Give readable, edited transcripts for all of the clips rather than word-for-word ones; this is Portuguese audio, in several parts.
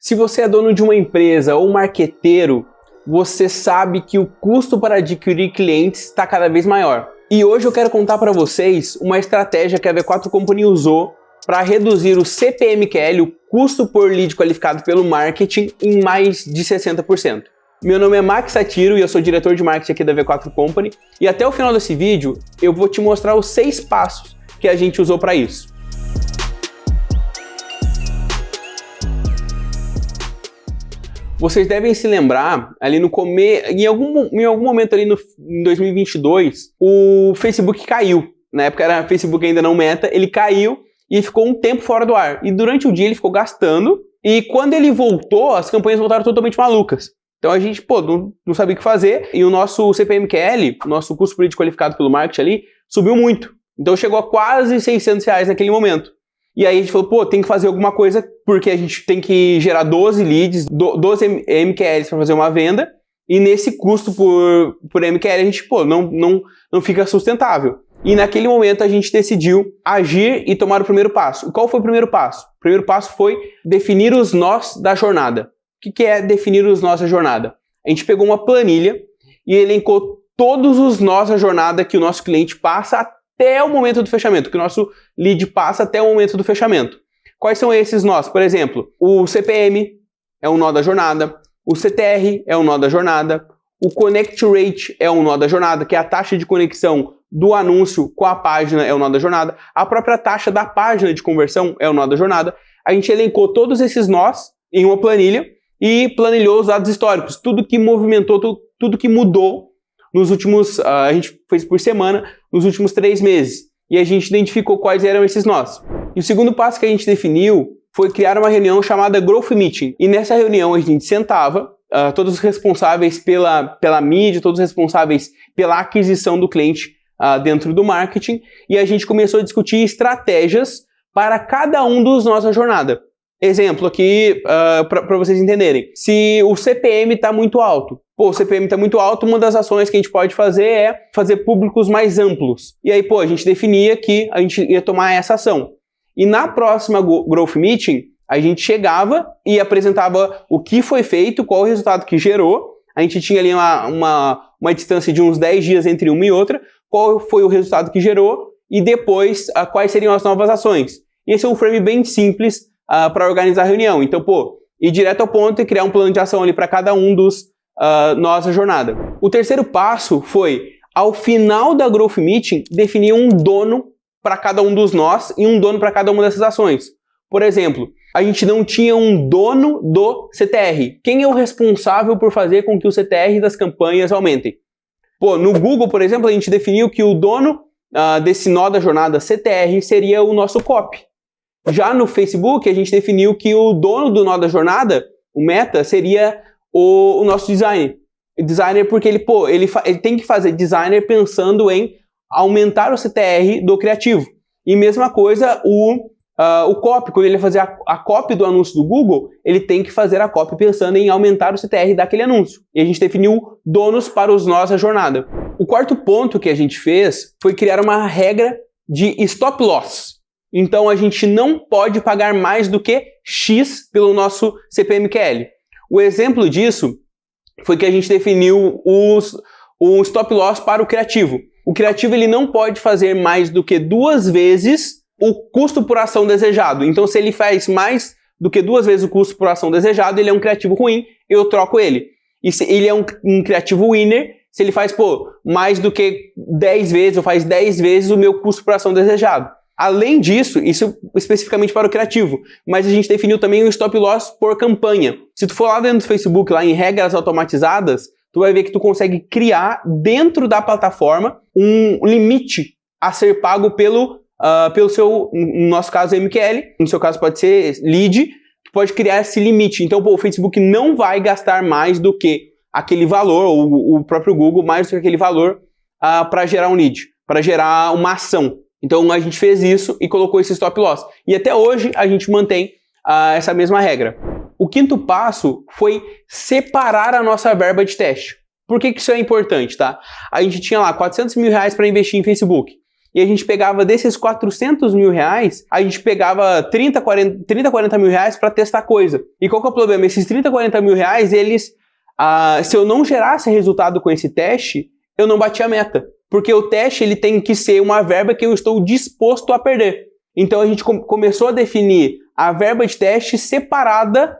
Se você é dono de uma empresa ou marqueteiro, você sabe que o custo para adquirir clientes está cada vez maior. E hoje eu quero contar para vocês uma estratégia que a V4 Company usou para reduzir o CPMQL, o custo por lead qualificado pelo marketing, em mais de 60%. Meu nome é Max Satiro e eu sou diretor de marketing aqui da V4 Company. E até o final desse vídeo eu vou te mostrar os 6 passos que a gente usou para isso. Vocês devem se lembrar, ali no começo, em algum momento ali em 2022, o Facebook caiu. Na época era Facebook ainda não Meta, ele caiu e ficou um tempo fora do ar. E durante o dia ele ficou gastando, e quando ele voltou, as campanhas voltaram totalmente malucas. Então a gente, não sabia o que fazer, e o nosso CPMQL, o nosso custo por lead qualificado pelo marketing ali, subiu muito. Então chegou a quase R$600 naquele momento. E aí a gente falou, tem que fazer alguma coisa, porque a gente tem que gerar 12 leads, 12 MQLs para fazer uma venda, e nesse custo por MQL a gente, não fica sustentável. E naquele momento a gente decidiu agir e tomar o primeiro passo. E qual foi o primeiro passo? O primeiro passo foi definir os nós da jornada. O que é definir os nós da jornada? A gente pegou uma planilha e elencou todos os nós da jornada que o nosso cliente passa até o momento do fechamento, que o nosso lead passa até o momento do fechamento. Quais são esses nós? Por exemplo, o CPM é um nó da jornada, o CTR é um nó da jornada, o Connect Rate é um nó da jornada, que é a taxa de conexão do anúncio com a página é o nó da jornada, a própria taxa da página de conversão é o nó da jornada. A gente elencou todos esses nós em uma planilha e planilhou os dados históricos, tudo que movimentou, tudo que mudou nos últimos, a gente fez por semana, nos últimos 3 meses. E a gente identificou quais eram esses nós. E o segundo passo que a gente definiu foi criar uma reunião chamada Growth Meeting. E nessa reunião a gente sentava, todos os responsáveis pela mídia, todos os responsáveis pela aquisição do cliente dentro do marketing, e a gente começou a discutir estratégias para cada um dos nós na jornada. Exemplo aqui, para vocês entenderem. Se o CPM está muito alto, o CPM está muito alto, uma das ações que a gente pode fazer é fazer públicos mais amplos. E aí, a gente definia que a gente ia tomar essa ação. E na próxima Growth Meeting, a gente chegava e apresentava o que foi feito, qual o resultado que gerou. A gente tinha ali uma distância de uns 10 dias entre uma e outra, qual foi o resultado que gerou e depois quais seriam as novas ações. E esse é um frame bem simples para organizar a reunião. Então, ir direto ao ponto e criar um plano de ação ali para cada um dos nós da jornada. O terceiro passo foi, ao final da Growth Meeting, definir um dono para cada um dos nós e um dono para cada uma dessas ações. Por exemplo, a gente não tinha um dono do CTR. Quem é o responsável por fazer com que o CTR das campanhas aumentem? No Google, por exemplo, a gente definiu que o dono desse nó da jornada CTR seria o nosso copy. Já no Facebook, a gente definiu que o dono do nó da jornada, o Meta, seria o nosso designer. Designer porque ele tem que fazer designer pensando em aumentar o CTR do criativo. E mesma coisa o copy, quando ele vai fazer a copy do anúncio do Google, ele tem que fazer a copy pensando em aumentar o CTR daquele anúncio. E a gente definiu donos para os nós da jornada. O quarto ponto que a gente fez foi criar uma regra de stop loss. Então a gente não pode pagar mais do que X pelo nosso CPMQL. O exemplo disso foi que a gente definiu um stop loss para o criativo. O criativo ele não pode fazer mais do que 2 vezes o custo por ação desejado. Então se ele faz mais do que 2 vezes o custo por ação desejado, ele é um criativo ruim, eu troco ele. E se ele é um criativo winner, se ele faz mais do que 10 vezes ou faz 10 vezes o meu custo por ação desejado. Além disso, isso especificamente para o criativo, mas a gente definiu também um stop loss por campanha. Se tu for lá dentro do Facebook, lá em regras automatizadas, tu vai ver que tu consegue criar dentro da plataforma um limite a ser pago pelo seu, no nosso caso, MQL, no seu caso pode ser lead, tu pode criar esse limite. Então, o Facebook não vai gastar mais do que aquele valor, ou o próprio Google, mais do que aquele valor para gerar um lead, para gerar uma ação. Então a gente fez isso e colocou esse stop loss. E até hoje a gente mantém essa mesma regra. O quinto passo foi separar a nossa verba de teste. Por que isso é importante, tá? A gente tinha lá R$400 mil para investir em Facebook. e a gente pegava desses 400 mil reais, a gente pegava 30, 40 mil reais para testar coisa. E qual que é o problema? Esses 30, 40 mil reais, eles, se eu não gerasse resultado com esse teste, eu não batia a meta. Porque o teste ele tem que ser uma verba que eu estou disposto a perder. Então a gente começou a definir a verba de teste separada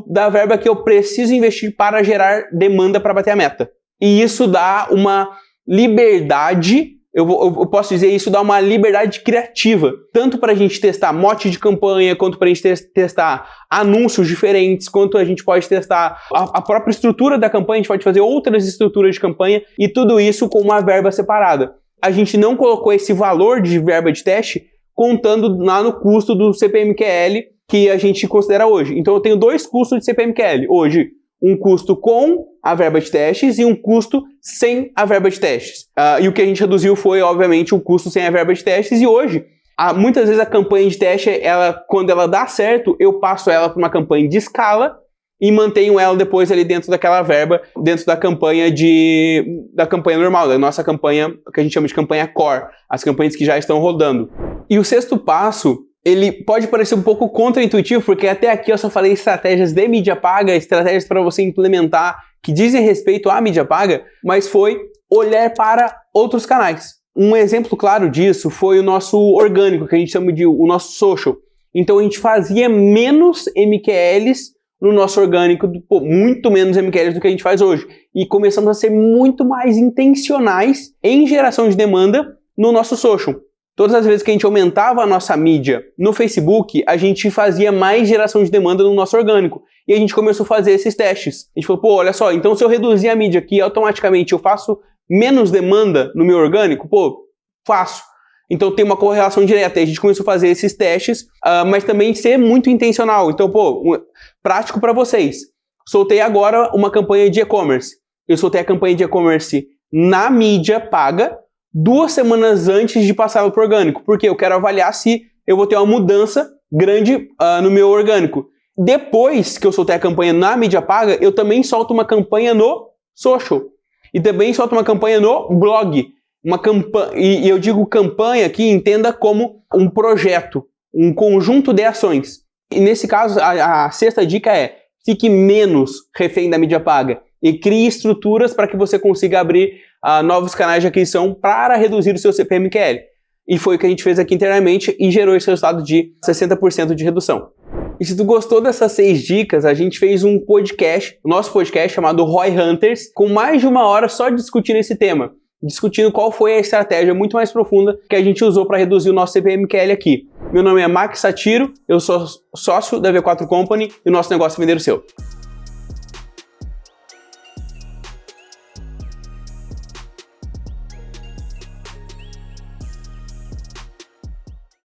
da verba que eu preciso investir para gerar demanda para bater a meta. E isso dá uma liberdade, eu posso dizer, isso dá uma liberdade criativa, tanto para a gente testar mote de campanha, quanto para a gente testar anúncios diferentes, quanto a gente pode testar a própria estrutura da campanha, a gente pode fazer outras estruturas de campanha, e tudo isso com uma verba separada. A gente não colocou esse valor de verba de teste contando lá no custo do CPMQL que a gente considera hoje. Então eu tenho dois custos de CPMQL hoje. Um custo com a verba de testes e um custo sem a verba de testes. E o que a gente reduziu foi, obviamente, o custo sem a verba de testes. E hoje, muitas vezes a campanha de teste, quando ela dá certo, eu passo ela para uma campanha de escala e mantenho ela depois ali dentro daquela verba, dentro da campanha normal, da nossa campanha, que a gente chama de campanha core, as campanhas que já estão rodando. E o sexto passo, ele pode parecer um pouco contraintuitivo, porque até aqui eu só falei estratégias de mídia paga, estratégias para você implementar que dizem respeito à mídia paga, mas foi olhar para outros canais. Um exemplo claro disso foi o nosso orgânico, que a gente chama de o nosso social. Então a gente fazia menos MQLs no nosso orgânico, muito menos MQLs do que a gente faz hoje. E começamos a ser muito mais intencionais em geração de demanda no nosso social. Todas as vezes que a gente aumentava a nossa mídia no Facebook, a gente fazia mais geração de demanda no nosso orgânico. E a gente começou a fazer esses testes. A gente falou, olha só, então se eu reduzir a mídia aqui, automaticamente eu faço menos demanda no meu orgânico? Faço. Então tem uma correlação direta. E a gente começou a fazer esses testes, mas também ser muito intencional. Então, prático para vocês. Soltei agora uma campanha de e-commerce. Eu soltei a campanha de e-commerce na mídia paga, 2 semanas antes de passar para o orgânico, porque eu quero avaliar se eu vou ter uma mudança grande no meu orgânico. Depois que eu soltei a campanha na mídia paga, eu também solto uma campanha no social. E também solto uma campanha no blog. E eu digo campanha aqui, entenda como um projeto, um conjunto de ações. E nesse caso, a sexta dica é: fique menos refém da mídia paga e crie estruturas para que você consiga abrir novos canais de aquisição para reduzir o seu CPMQL. E foi o que a gente fez aqui internamente e gerou esse resultado de 60% de redução. E se tu gostou dessas 6 dicas, a gente fez um podcast, o nosso podcast chamado ROI Hunters, com mais de 1 hora só discutindo esse tema. Discutindo qual foi a estratégia muito mais profunda que a gente usou para reduzir o nosso CPMQL aqui. Meu nome é Max Satiro, eu sou sócio da V4 Company e o nosso negócio é vender o seu.